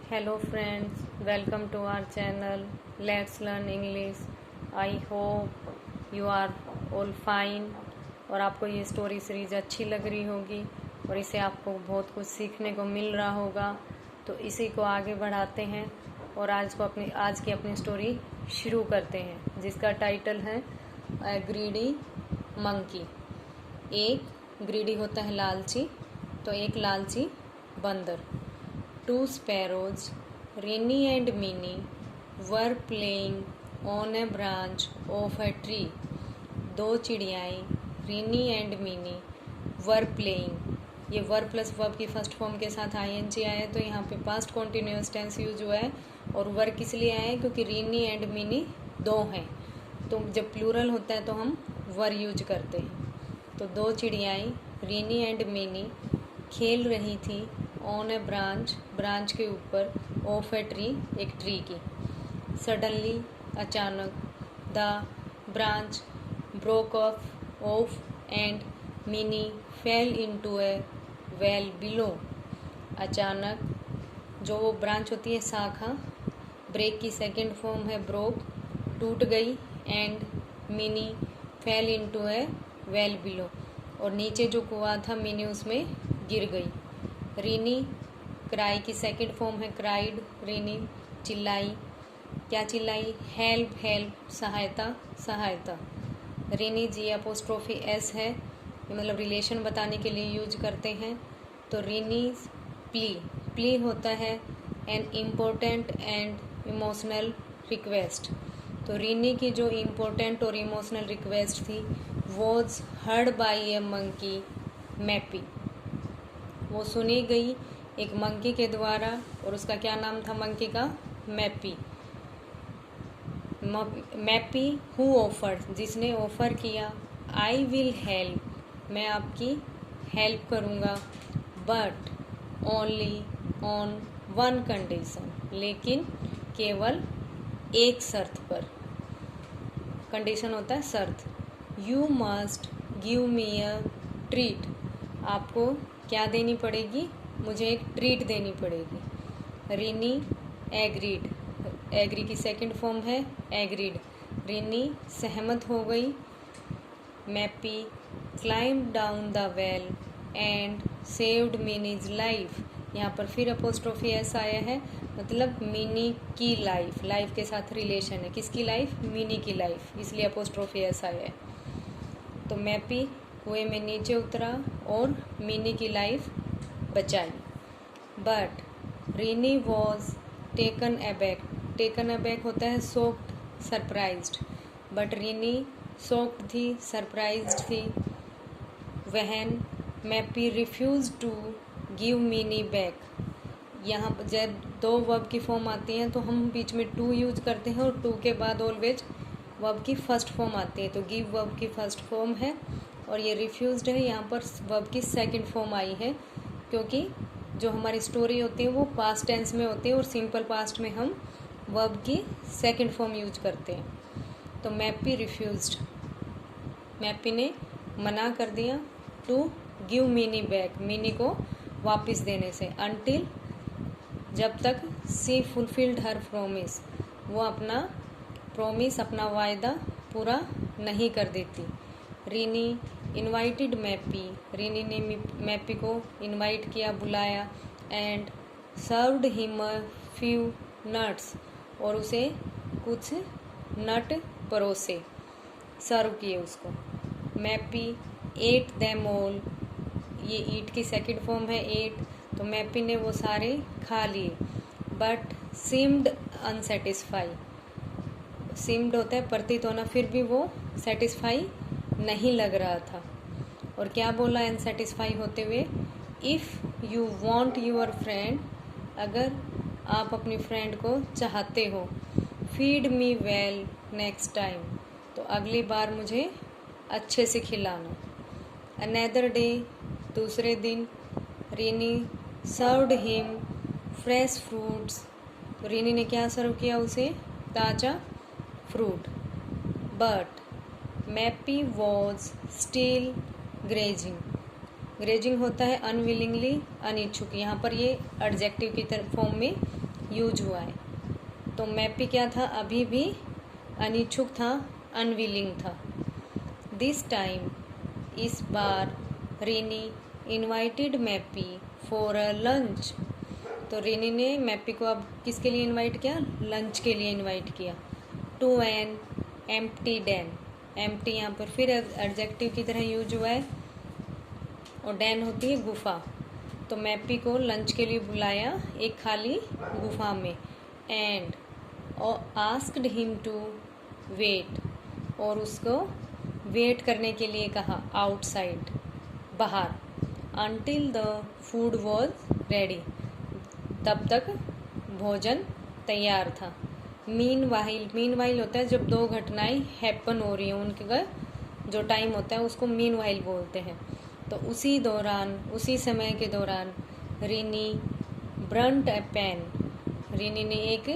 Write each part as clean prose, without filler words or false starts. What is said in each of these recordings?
Hello friends, welcome to our channel. Let's learn English. I hope you are all fine और आपको ये story series अच्छी लग रही होगी और इसे आपको बहुत कुछ सीखने को मिल रहा होगा। तो इसी को आगे बढ़ाते हैं और आज की अपनी स्टोरी शुरू करते हैं, जिसका टाइटल है ए ग्रीडी मंकी। एक ग्रीडी होता है लालची, तो एक लालची बंदर। Two sparrows, Rennie and Minnie, were playing on a branch of a tree. दो चिड़ियाएँ Rini and mini were playing. ये वर प्लस वर्ब की फर्स्ट फॉर्म के साथ आईएनजी आया है, तो यहाँ पे पास्ट कॉन्टिन्यूअस टेंस यूज हुआ है। और वर किस लिए आया है? क्योंकि रिनी एंड मिनी दो हैं, तो जब प्लूरल होता है तो हम वर यूज करते हैं। तो दो चिड़ियाएँ रिनी एंड मिनी खेल रही थी ऑन ए ब्रांच के ऊपर, ऑफ ए ट्री, एक ट्री की। सडनली अचानक, the branch broke of and mini fail into A well below. अचानक, जो वो ब्रांच होती है शाखा, ब्रेक की सेकेंड फॉर्म है ब्रोक, टूट गई, and mini fail into A well below, और नीचे जो कुआं था मिनी उसमें गिर गई। रीनी क्राई की सेकंड फॉर्म है क्राइड, रीनी चिल्लाई। क्या चिल्लाई? हेल्प हेल्प, सहायता सहायता। रीनी जी अपोस्ट्रोफी एस है, ये मतलब रिलेशन बताने के लिए यूज करते हैं। तो रीनी प्ली होता है an important and emotional request. तो रीनी की जो इम्पोर्टेंट और इमोशनल रिक्वेस्ट थी was heard by a monkey Mappy. वो सुनी गई एक मंकी के द्वारा, और उसका क्या नाम था मंकी का? मैपी। मैपी हु ऑफर्ड, जिसने ऑफर किया। आई विल हेल्प, मैं आपकी हेल्प करूँगा। But only on one condition, लेकिन केवल एक शर्त पर। कंडीशन होता है शर्त। You must give me a treat, आपको क्या देनी पड़ेगी? मुझे एक ट्रीट देनी पड़ेगी। रीनी एग्रीड, एग्री की सेकंड फॉर्म है एग्रीड। रीनी सहमत हो गई। Mappy climb down the well and saved Mini's life. यहाँ पर फिर अपोस्ट्रोफी एस आया है, मतलब मिनी की लाइफ, लाइफ के साथ रिलेशन है। किसकी लाइफ? मिनी की लाइफ, इसलिए अपोस्ट्रोफी एस आया है। तो मैपी कुएं में नीचे उतरा और मिनी की लाइफ बचाई। But Reeni was taken aback, taken aback होता है shocked, surprised. But Reeni shocked थी, सरप्राइज्ड थी। When Mappy refuse to give mini back. यहाँ जब दो वर्ब की फॉर्म आती हैं तो हम बीच में टू यूज करते हैं, और टू के बाद ऑलवेज वर्ब की फर्स्ट फॉर्म आती है। तो गिव वर्ब की फर्स्ट फॉर्म है, और ये रिफ्यूज्ड है, यहाँ पर वर्ब की सेकंड फॉर्म आई है, क्योंकि जो हमारी स्टोरी होती है वो पास्ट टेंस में होती है और सिंपल पास्ट में हम वर्ब की सेकंड फॉर्म यूज करते हैं। तो मैपी रिफ्यूज्ड, मैपी ने मना कर दिया। To give mini back, Mini को वापस देने से। अनटिल, जब तक सी फुलफिल्ड हर प्रॉमिस, वो अपना प्रॉमिस, अपना वायदा पूरा नहीं कर देती। रीनी इनवाइटेड मैपी, रीनी ने मैपी को इनवाइट किया, बुलाया। And served him a few nuts, और उसे कुछ नट परोसे, सर्व किए उसको। मैपी एट देम ऑल, ये ईट की सेकंड फॉर्म है एट, तो मैपी ने वो सारे खा लिए। बट सीम्ड अनसेटिस्फाई, सीम्ड होता है प्रतीत होना, फिर भी वो सेटिस्फाई नहीं लग रहा था। और क्या बोला अनसेटिस्फाई होते हुए? If you want your friend, अगर आप अपनी फ्रेंड को चाहते हो। Feed me well next time, तो अगली बार मुझे अच्छे से खिलाना। अनदर डे, दूसरे दिन, Reeni served him fresh fruits, तो रीनी ने क्या सर्व किया उसे? ताज़ा fruit. But Mappy was still grazing, grazing होता है अनविलिंगली, अनिच्छुक। यहाँ पर ये एडजेक्टिव की फॉर्म में यूज हुआ है। तो मैप्पी क्या था, अभी भी अनिच्छुक था, अनविलिंग था। दिस टाइम, इस बार, रेनी इनवाइटेड मैप्पी फॉर अ लंच। तो रेनी ने मैप्पी को अब किसके लिए इनवाइट किया, लंच के लिए इनवाइट किया। To an empty den, empty यहाँ पर फिर एडजेक्टिव की तरह यूज हुआ है, और डैन होती है गुफा। तो मैप्पी को लंच के लिए बुलाया एक खाली गुफा में, and asked him to wait, और उसको वेट करने के लिए कहा, आउटसाइड, बाहर, until the food was ready, तब तक भोजन तैयार था। मीन वाइल होता है जब दो घटनाएं हैपन हो रही हैं, उनका जो टाइम होता है उसको मीन वाइल बोलते हैं। तो उसी दौरान, उसी समय के दौरान, रीनी ब्रंट ए पेन, रीनी ने एक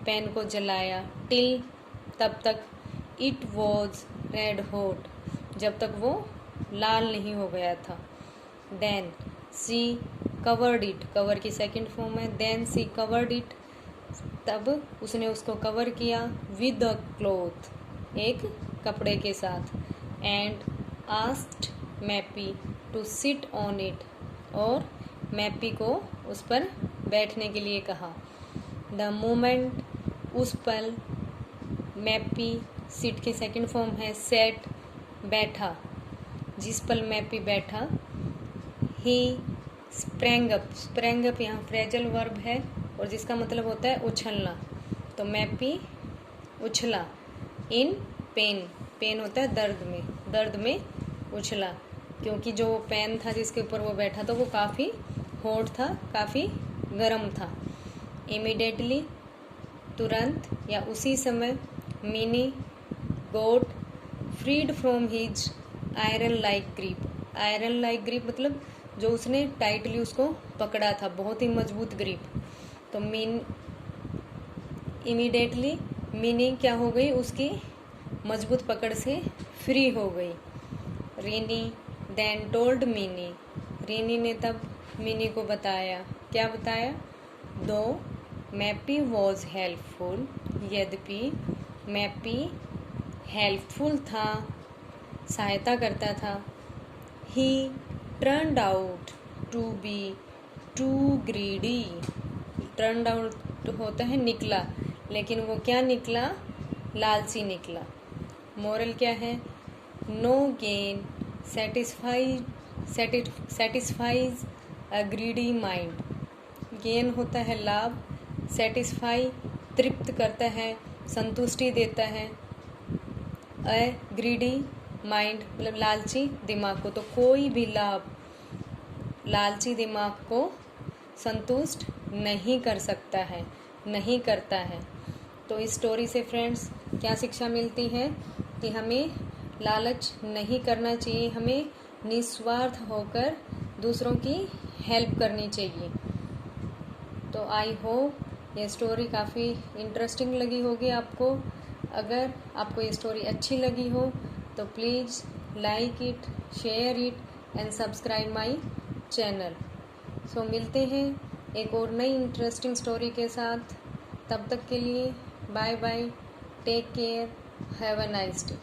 पेन को जलाया, टिल, तब तक, इट वॉज रेड हॉट, जब तक वो लाल नहीं हो गया था। Then she covered it, cover की सेकंड फॉर्म है, देन सी कवर्ड इट, तब उसने उसको कवर किया, विद अ क्लॉथ, एक कपड़े के साथ, and asked Mappy to sit on it, और मैप्पी को उस पर बैठने के लिए कहा। द मोमेंट, उस पल, मैप्पी, सिट की सेकंड फॉर्म है, सेट, बैठा, जिस पल मैप्पी बैठा, ही स्प्रैंग अप यहाँ फ्रेजल वर्ब है और जिसका मतलब होता है उछलना। तो मैप्पी उछला, इन पेन, पेन होता है दर्द में उछला, क्योंकि जो पेन था जिसके ऊपर वो बैठा था वो काफ़ी हॉट था, काफ़ी गर्म था। इमीडिएटली, तुरंत या उसी समय, Mini got freed from his iron like grip, iron like grip मतलब जो उसने टाइटली उसको पकड़ा था, बहुत ही मजबूत ग्रिप। तो इमीडिएटली मिनी क्या हो गई, उसकी मजबूत पकड़ से फ्री हो गई। रीनी देन टोल्ड मिनी, रीनी ने तब मिनी को बताया, क्या बताया, दो मैप्पी वॉज हेल्पफुल, यद्यपि मैप्पी हेल्पफुल था, सहायता करता था, he turned out to be too greedy, turned out होता है निकला, लेकिन वो क्या निकला, लालची निकला। मोरल क्या है, no gain satisfies a greedy mind, gain होता है लाभ, सेटिस्फाई तृप्त करता है, संतुष्टि देता है, अ ग्रीडी माइंड मतलब लालची दिमाग को, तो कोई भी लाभ लालची दिमाग को संतुष्ट नहीं कर सकता है, नहीं करता है। तो इस स्टोरी से फ्रेंड्स क्या शिक्षा मिलती है कि हमें लालच नहीं करना चाहिए, हमें निस्वार्थ होकर दूसरों की हेल्प करनी चाहिए। तो आई होप ये स्टोरी काफ़ी इंटरेस्टिंग लगी होगी आपको। अगर आपको ये स्टोरी अच्छी लगी हो तो please like it, share it and subscribe my channel. So मिलते हैं एक और नई इंटरेस्टिंग स्टोरी के साथ, तब तक के लिए bye bye, take care, have a nice day.